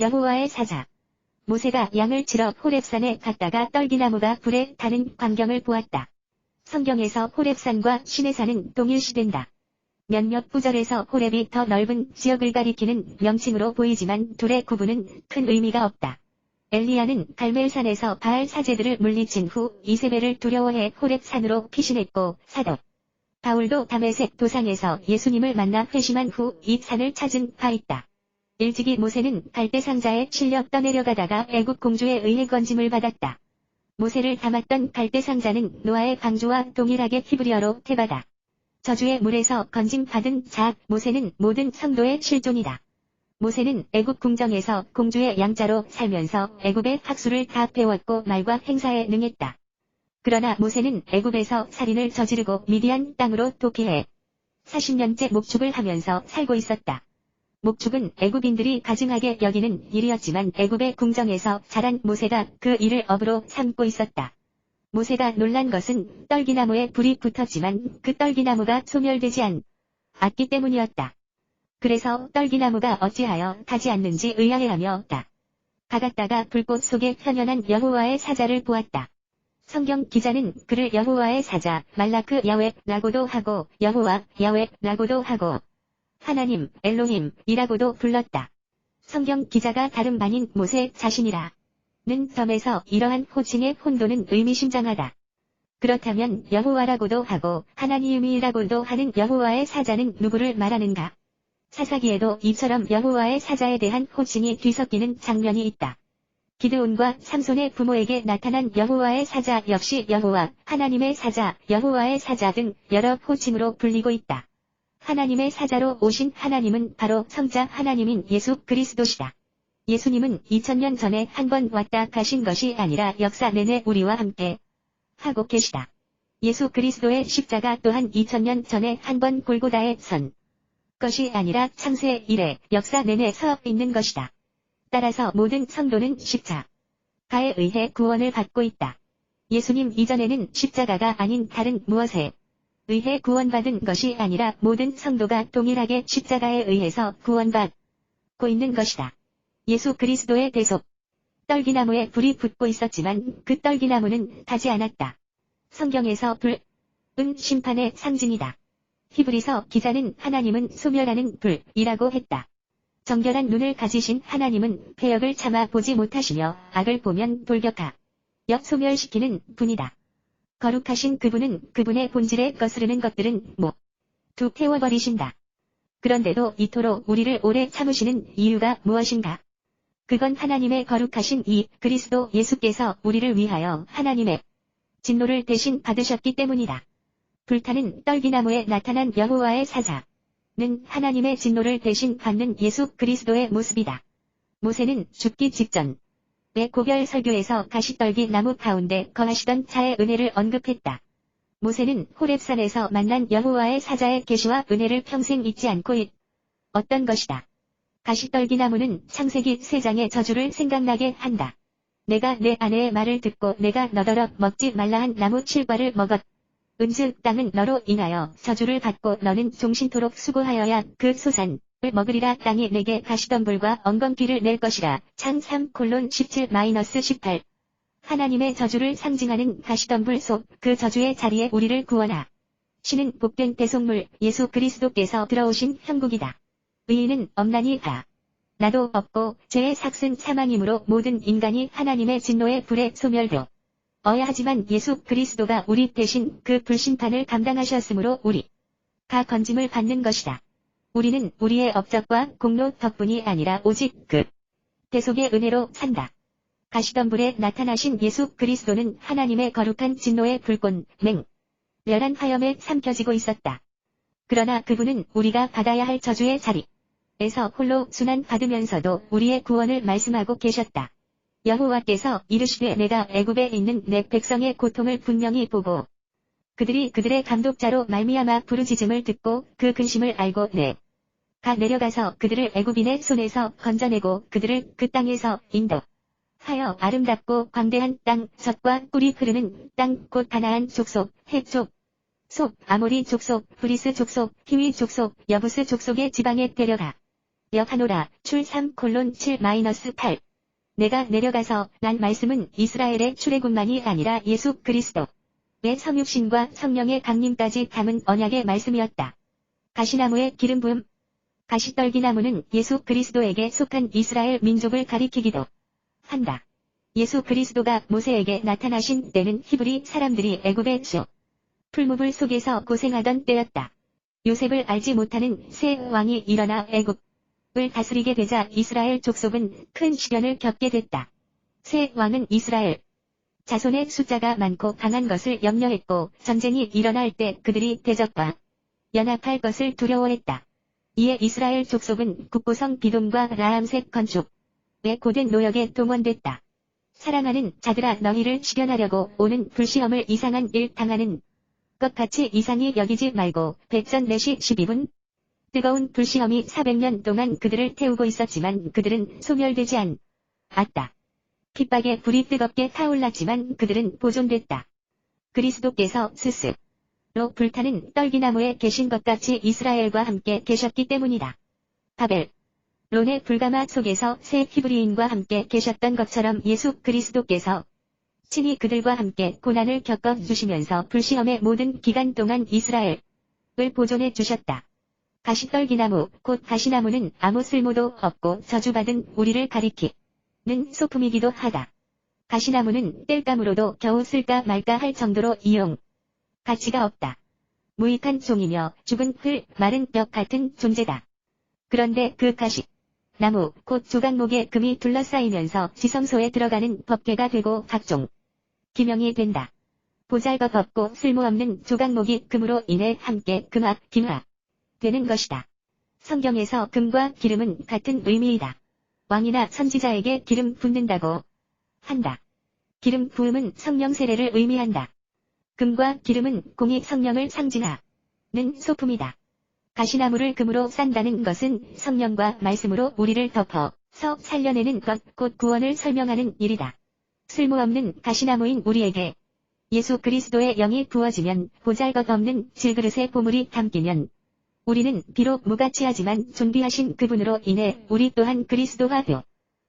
여호와의 사자. 모세가 양을 치러 호렙산에 갔다가 떨기나무가 불에 타는 광경을 보았다. 성경에서 호렙산과 시내산은 동일시된다. 몇몇 구절에서 호렙이 더 넓은 지역을 가리키는 명칭으로 보이지만 둘의 구분은 큰 의미가 없다. 엘리야는 갈멜산에서 바알 사제들을 물리친 후 이세벨을 두려워해 호렙산으로 피신했고 사도 바울도 다메섹 도상에서 예수님을 만나 회심한 후 이 산을 찾은 바 있다. 일찍이 모세는 갈대상자에 실려 떠내려가다가 애굽 공주에 의해 건짐을 받았다. 모세를 담았던 갈대상자는 노아의 방주와 동일하게 히브리어로 테바다. 저주의 물에서 건짐받은 자 모세는 모든 성도의 실존이다. 모세는 애굽 궁정에서 공주의 양자로 살면서 애굽의 학술을 다 배웠고 말과 행사에 능했다. 그러나 모세는 애굽에서 살인을 저지르고 미디안 땅으로 도피해 40년째 목축을 하면서 살고 있었다. 목축은 애굽인들이 가증하게 여기는 일이었지만 애굽의 궁정에서 자란 모세가 그 일을 업으로 삼고 있었다. 모세가 놀란 것은 떨기나무에 불이 붙었지만 그 떨기나무가 소멸되지 않았기 때문이었다. 그래서 떨기나무가 어찌하여 타지 않는지 의아해하며 가갔다가 불꽃 속에 현현한 여호와의 사자를 보았다. 성경 기자는 그를 여호와의 사자 말라크 야훼라고도 하고 여호와 야훼라고도 하고 하나님 엘로힘이라고도 불렀다. 성경 기자가 다름 아닌 모세 자신이라는 점에서 이러한 호칭의 혼돈은 의미심장하다. 그렇다면 여호와라고도 하고 하나님이라고도 하는 여호와의 사자는 누구를 말하는가? 사사기에도 이처럼 여호와의 사자에 대한 호칭이 뒤섞이는 장면이 있다. 기드온과 삼손의 부모에게 나타난 여호와의 사자 역시 여호와, 하나님의 사자, 여호와의 사자 등 여러 호칭으로 불리고 있다. 하나님의 사자로 오신 하나님은 바로 성자 하나님인 예수 그리스도시다. 예수님은 2000년 전에 한 번 왔다 가신 것이 아니라 역사 내내 우리와 함께 하고 계시다. 예수 그리스도의 십자가 또한 2000년 전에 한 번 골고다에 선 것이 아니라 창세 이래 역사 내내 서 있는 것이다. 따라서 모든 성도는 십자가에 의해 구원을 받고 있다. 예수님 이전에는 십자가가 아닌 다른 무엇에 의해 구원받은 것이 아니라 모든 성도가 동일하게 십자가에 의해서 구원받고 있는 것이다. 예수 그리스도의 대속 떨기나무에 불이 붙고 있었지만 그 떨기나무는 타지 않았다. 성경에서 불은 심판의 상징이다. 히브리서 기자는 하나님은 소멸하는 불이라고 했다. 정결한 눈을 가지신 하나님은 패역을 참아 보지 못하시며 악을 보면 돌격하여 소멸시키는 분이다. 거룩하신 그분은 그분의 본질에 거스르는 것들은 모두 태워버리신다. 그런데도 이토록 우리를 오래 참으시는 이유가 무엇인가? 그건 하나님의 거룩하신 이 그리스도 예수께서 우리를 위하여 하나님의 진노를 대신 받으셨기 때문이다. 불타는 떨기나무에 나타난 여호와의 사자는 하나님의 진노를 대신 받는 예수 그리스도의 모습이다. 모세는 죽기 직전에 고별 설교에서 가시떨기 나무 가운데 거하시던 자의 은혜를 언급했다. 모세는 호렙산에서 만난 여호와의 사자의 계시와 은혜를 평생 잊지 않고 있었던 것이다. 가시떨기 나무는 창세기 3장의 저주를 생각나게 한다. 내가 내 아내의 말을 듣고 내가 너더러 먹지 말라 한 나무 7과를 먹었. 은즉 땅은 너로 인하여 저주를 받고 너는 종신토록 수고하여야 그 소산을 먹으리라. 땅이 내게 가시덤불과 엉겅퀴를 낼 것이라. 창 3:17-18 하나님의 저주를 상징하는 가시덤불 속 그 저주의 자리에 우리를 구원하시는 복된 대속물 예수 그리스도께서 들어오신 형국이다. 의인은 없나니 나도 없고 죄의 삭은 사망이므로 모든 인간이 하나님의 진노의 불에 소멸되어야 하지만 예수 그리스도가 우리 대신 그 불심판을 감당하셨으므로 우리가 건짐을 받는 것이다. 우리는 우리의 업적과 공로 덕분이 아니라 오직 그 대속의 은혜로 산다. 가시덤불에 나타나신 예수 그리스도는 하나님의 거룩한 진노의 불꽃 맹렬한 화염에 삼켜지고 있었다. 그러나 그분은 우리가 받아야 할 저주의 자리에서 홀로 순환받으면서도 우리의 구원을 말씀하고 계셨다. 여호와께서 이르시되 내가 애굽에 있는 내 백성의 고통을 분명히 보고 그들이 그들의 감독자로 말미암아 부르짖음을 듣고 그 근심을 알고 내가 내려가서 그들을 애굽인의 손에서 건져내고 그들을 그 땅에서 인도하여 아름답고 광대한 땅 젖과 꿀이 흐르는 땅 곧 가나안 족속, 헷 족속, 아모리 족속, 브리스 족속, 히위 족속, 여부스 족속의 지방에 데려가 여하노라 출 3:7-8 내가 내려가서 란 말씀은 이스라엘의 출애굽만이 아니라 예수 그리스도의 성육신과 성령의 강림까지 담은 언약의 말씀이었다. 가시나무의 기름 부음. 가시떨기나무는 예수 그리스도에게 속한 이스라엘 민족을 가리키기도 한다. 예수 그리스도가 모세에게 나타나신 때는 히브리 사람들이 애굽의 수 풀무불 속에서 고생하던 때였다. 요셉을 알지 못하는 새 왕이 일어나 애굽을 다스리게 되자 이스라엘 족속은 큰 시련을 겪게 됐다. 새 왕은 이스라엘 자손의 숫자가 많고 강한 것을 염려했고 전쟁이 일어날 때 그들이 대적과 연합할 것을 두려워했다. 이에 이스라엘 족속은 국보성 비돔과 라암셋 건축에 고된 노역에 동원됐다. 사랑하는 자들아 너희를 시련하려고 오는 불시험을 이상한 일 당하는 것 같이 이상히 여기지 말고 백전 4시 12분 뜨거운 불시험이 400년 동안 그들을 태우고 있었지만 그들은 소멸되지 않았다. 핍박의 불이 뜨겁게 타올랐지만 그들은 보존됐다. 그리스도께서 스스로 불타는 떨기나무에 계신 것 같이 이스라엘과 함께 계셨기 때문이다. 바벨론의 불가마 속에서 새 히브리인과 함께 계셨던 것처럼 예수 그리스도께서 친히 그들과 함께 고난을 겪어주시면서 불시험의 모든 기간 동안 이스라엘을 보존해 주셨다. 가시떨기나무, 곧 가시나무는 아무 쓸모도 없고 저주받은 우리를 가리키는 소품이기도 하다. 가시나무는 뗄감으로도 겨우 쓸까 말까 할 정도로 이용 가치가 없다. 무익한 종이며 죽은 흙, 마른 벽 같은 존재다. 그런데 그 가시나무, 곧 조각목에 금이 둘러싸이면서 지성소에 들어가는 법궤가 되고 각종 기명이 된다. 보잘것없고 쓸모없는 조각목이 금으로 인해 함께 김화 되는 것이다. 성경에서 금과 기름은 같은 의미이다. 왕이나 선지자에게 기름 붓는다고 한다. 기름 부음은 성령 세례를 의미한다. 금과 기름은 공이 성령을 상징하는 소품이다. 가시나무를 금으로 싼다는 것은 성령과 말씀으로 우리를 덮어서 살려내는 것, 곧 구원을 설명하는 일이다. 쓸모없는 가시나무인 우리에게 예수 그리스도의 영이 부어지면 보잘것없는 질그릇에 보물이 담기면 우리는 비록 무가치하지만 존귀하신 그분으로 인해 우리 또한 그리스도와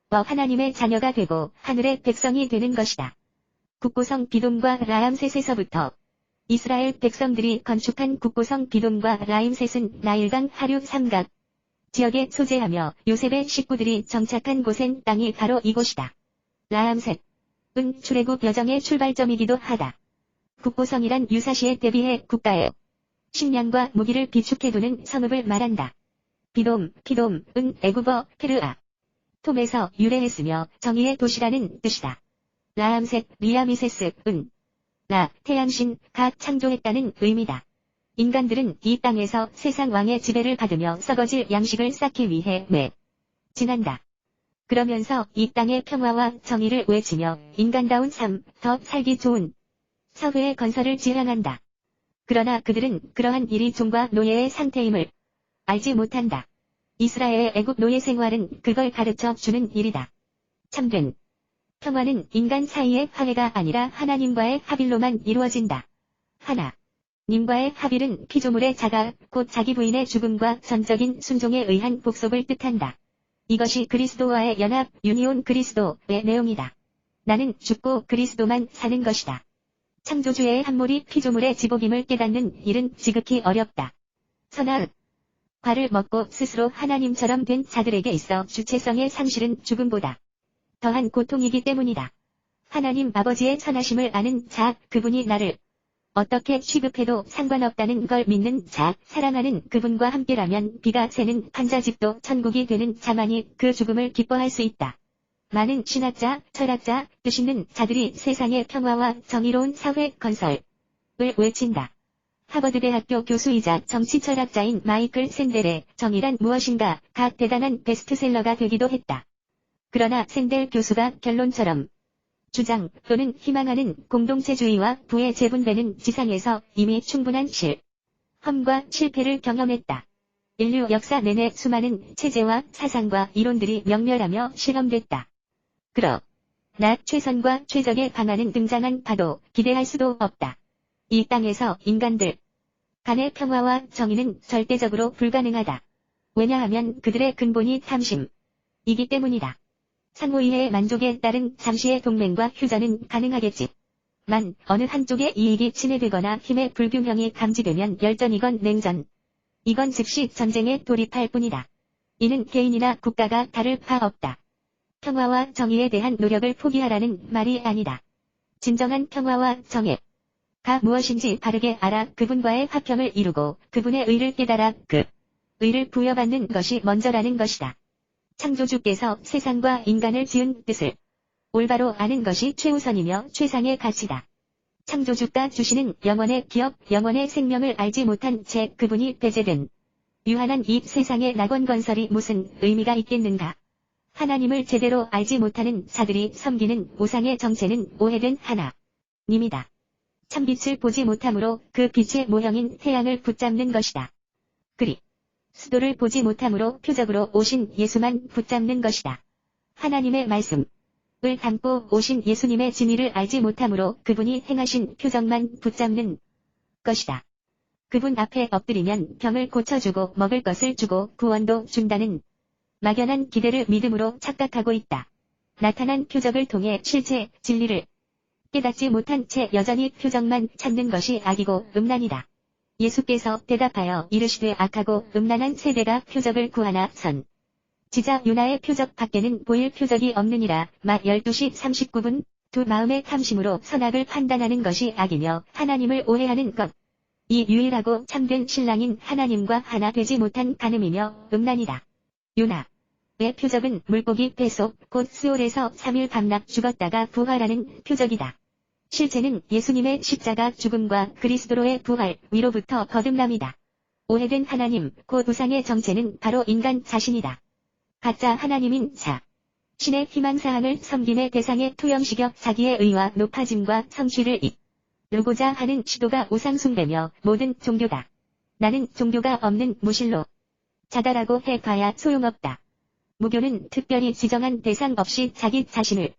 하나님의 자녀가 되고 하늘의 백성이 되는 것이다. 국보성 비돔과 라암셋에서부터 이스라엘 백성들이 건축한 국보성 비돔과 라암셋은 나일강 하류 삼각 지역에 소재하며 요셉의 식구들이 정착한 곳엔 땅이 바로 이곳이다. 라암셋은 출애굽 여정의 출발점이기도 하다. 국보성이란 유사시에 대비해 국가의 식량과 무기를 비축해두는 성읍을 말한다. 비돔은 애굽어 페르아 톰에서 유래했으며 정의의 도시라는 뜻이다. 라암셋, 리아미세스은 태양신, 가 창조했다는 의미다. 인간들은 이 땅에서 세상 왕의 지배를 받으며 썩어질 양식을 쌓기 위해 지난다. 그러면서 이 땅의 평화와 정의를 외치며 인간다운 삶, 더 살기 좋은 사회의 건설을 지향한다. 그러나 그들은 그러한 일이 종과 노예의 상태임을 알지 못한다. 이스라엘의 애굽 노예 생활은 그걸 가르쳐 주는 일이다. 참된 평화는 인간 사이의 화해가 아니라 하나님과의 합일로만 이루어진다. 하나님과의 합일은 피조물의 자가 곧 자기 부인의 죽음과 전적인 순종에 의한 복속을 뜻한다. 이것이 그리스도와의 연합, 유니온 그리스도의 내용이다. 나는 죽고 그리스도만 사는 것이다. 창조주의 한몰이 피조물의 지복임을 깨닫는 일은 지극히 어렵다. 선악, 과를 먹고 스스로 하나님처럼 된 자들에게 있어 주체성의 상실은 죽음보다 더한 고통이기 때문이다. 하나님 아버지의 선하심을 아는 자, 그분이 나를 어떻게 취급해도 상관없다는 걸 믿는 자, 사랑하는 그분과 함께라면 비가 새는 판자집도 천국이 되는 자만이 그 죽음을 기뻐할 수 있다. 많은 신학자, 철학자, 뜻있는 자들이 세상의 평화와 정의로운 사회 건설을 외친다. 하버드대학교 교수이자 정치철학자인 마이클 샌델의 정의란 무엇인가 가 대단한 베스트셀러가 되기도 했다. 그러나 샌델 교수가 결론처럼 주장 또는 희망하는 공동체주의와 부의 재분배는 지상에서 이미 충분한 실험과 실패를 경험했다. 인류 역사 내내 수많은 체제와 사상과 이론들이 명멸하며 실험됐다. 그러나 최선과 최적의 방안은 등장한 바도 기대할 수도 없다. 이 땅에서 인간들 간의 평화와 정의는 절대적으로 불가능하다. 왜냐하면 그들의 근본이 탐심이기 때문이다. 상호이해의 만족에 따른 잠시의 동맹과 휴전은 가능하겠지. 만 어느 한쪽의 이익이 침해되거나 힘의 불균형이 감지되면 열전이건 냉전, 이건 즉시 전쟁에 돌입할 뿐이다. 이는 개인이나 국가가 다를 바 없다. 평화와 정의에 대한 노력을 포기하라는 말이 아니다. 진정한 평화와 정의가 무엇인지 바르게 알아 그분과의 화평을 이루고 그분의 의를 깨달아 그 의를 부여받는 것이 먼저라는 것이다. 창조주께서 세상과 인간을 지은 뜻을 올바로 아는 것이 최우선이며 최상의 가치다. 창조주가 주시는 영원의 기업, 영원의 생명을 알지 못한 채 그분이 배제된 유한한 이 세상의 낙원 건설이 무슨 의미가 있겠는가? 하나님을 제대로 알지 못하는 자들이 섬기는 우상의 정체는 오해된 하나님이다. 참빛을 보지 못함으로 그 빛의 모형인 태양을 붙잡는 것이다. 그리스도를 보지 못함으로 표적으로 오신 예수만 붙잡는 것이다. 하나님의 말씀을 담고 오신 예수님의 진리를 알지 못함으로 그분이 행하신 표적만 붙잡는 것이다. 그분 앞에 엎드리면 병을 고쳐주고 먹을 것을 주고 구원도 준다는 막연한 기대를 믿음으로 착각하고 있다. 나타난 표적을 통해 실제 진리를 깨닫지 못한 채 여전히 표적만 찾는 것이 악이고 음란이다. 예수께서 대답하여 이르시되 악하고 음란한 세대가 표적을 구하나 선지자 요나의 표적 밖에는 보일 표적이 없느니라. 마 12시 39분 두 마음의 탐심으로 선악을 판단하는 것이 악이며 하나님을 오해하는 것. 이 유일하고 참된 신랑인 하나님과 하나 되지 못한 간음이며 음란이다. 요나의 표적은 물고기 뱃속 곧 스올에서 3일 밤낮 죽었다가 부활하는 표적이다. 실제는 예수님의 십자가 죽음과 그리스도로의 부활 위로부터 거듭남이다. 오해된 하나님 곧 우상의 정체는 바로 인간 자신이다. 가짜 하나님인 신의 희망사항을 섬김의 대상에 투영시켜 자기의 의와 높아짐과 성취를 이루고자 하는 시도가 우상숭배며 모든 종교다. 나는 종교가 없는 무신로 자다라고 해봐야 소용없다. 무교는 특별히 지정한 대상 없이 자기 자신을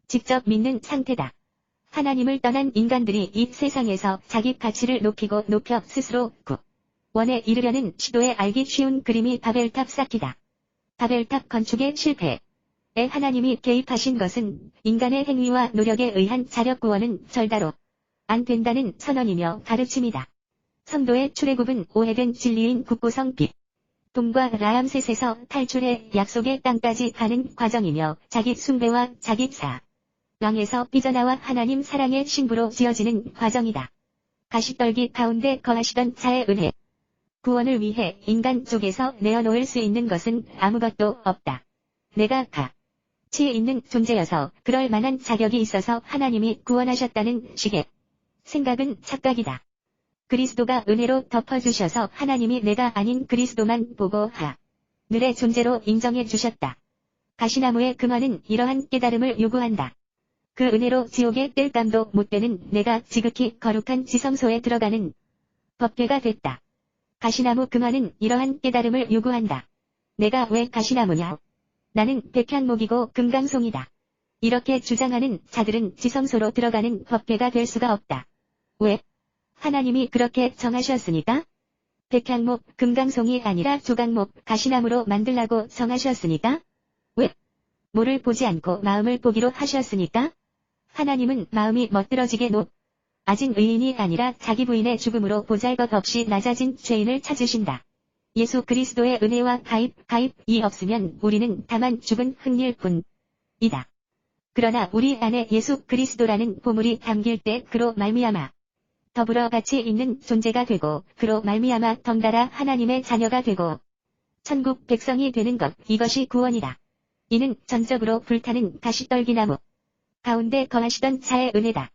직접 믿는 상태다. 하나님을 떠난 인간들이 이 세상에서 자기 가치를 높이고 높여 스스로 구원에 이르려는 시도에 알기 쉬운 그림이 바벨탑 쌓기다. 바벨탑 건축의 실패에 하나님이 개입하신 것은 인간의 행위와 노력에 의한 자력 구원은 절대로 안 된다는 선언이며 가르침이다. 성도의 출애굽은 오해된 진리인 국고성 동과 라암셋에서 탈출해 약속의 땅까지 가는 과정이며 자기 숭배와 자기 왕에서 삐져나와 하나님 사랑의 신부로 지어지는 과정이다. 가시떨기 가운데 거하시던 자의 은혜. 구원을 위해 인간 쪽에서 내어놓을 수 있는 것은 아무것도 없다. 내가 가치 있는 존재여서 그럴 만한 자격이 있어서 하나님이 구원하셨다는 식의 생각은 착각이다. 그리스도가 은혜로 덮어주셔서 하나님이 내가 아닌 그리스도만 보고 하늘의 존재로 인정해 주셨다. 가시나무의 근원은 이러한 깨달음을 요구한다. 그 은혜로 지옥의 뗄감도 못 되는 내가 지극히 거룩한 지성소에 들어가는 법궤가 됐다. 가시나무 근원은 이러한 깨달음을 요구한다. 내가 왜 가시나무냐? 나는 백향목이고 금강송이다. 이렇게 주장하는 자들은 지성소로 들어가는 법궤가 될 수가 없다. 왜? 하나님이 그렇게 정하셨으니까? 백향목, 금강송이 아니라 조각목, 가시나무로 만들라고 정하셨으니까? 왜? 모를 보지 않고 마음을 보기로 하셨으니까? 하나님은 마음이 멋들어지게 아진 의인이 아니라 자기 부인의 죽음으로 보잘것없이 낮아진 죄인을 찾으신다. 예수 그리스도의 은혜와 가입이 없으면 우리는 다만 죽은 흙일 뿐이다. 그러나 우리 안에 예수 그리스도라는 보물이 담길 때 그로 말미암아 더불어 가치 있는 존재가 되고 그로 말미암아 덩달아 하나님의 자녀가 되고 천국 백성이 되는 것, 이것이 구원이다. 이는 전적으로 불타는 가시떨기나무 가운데 거하시던 자의 은혜다.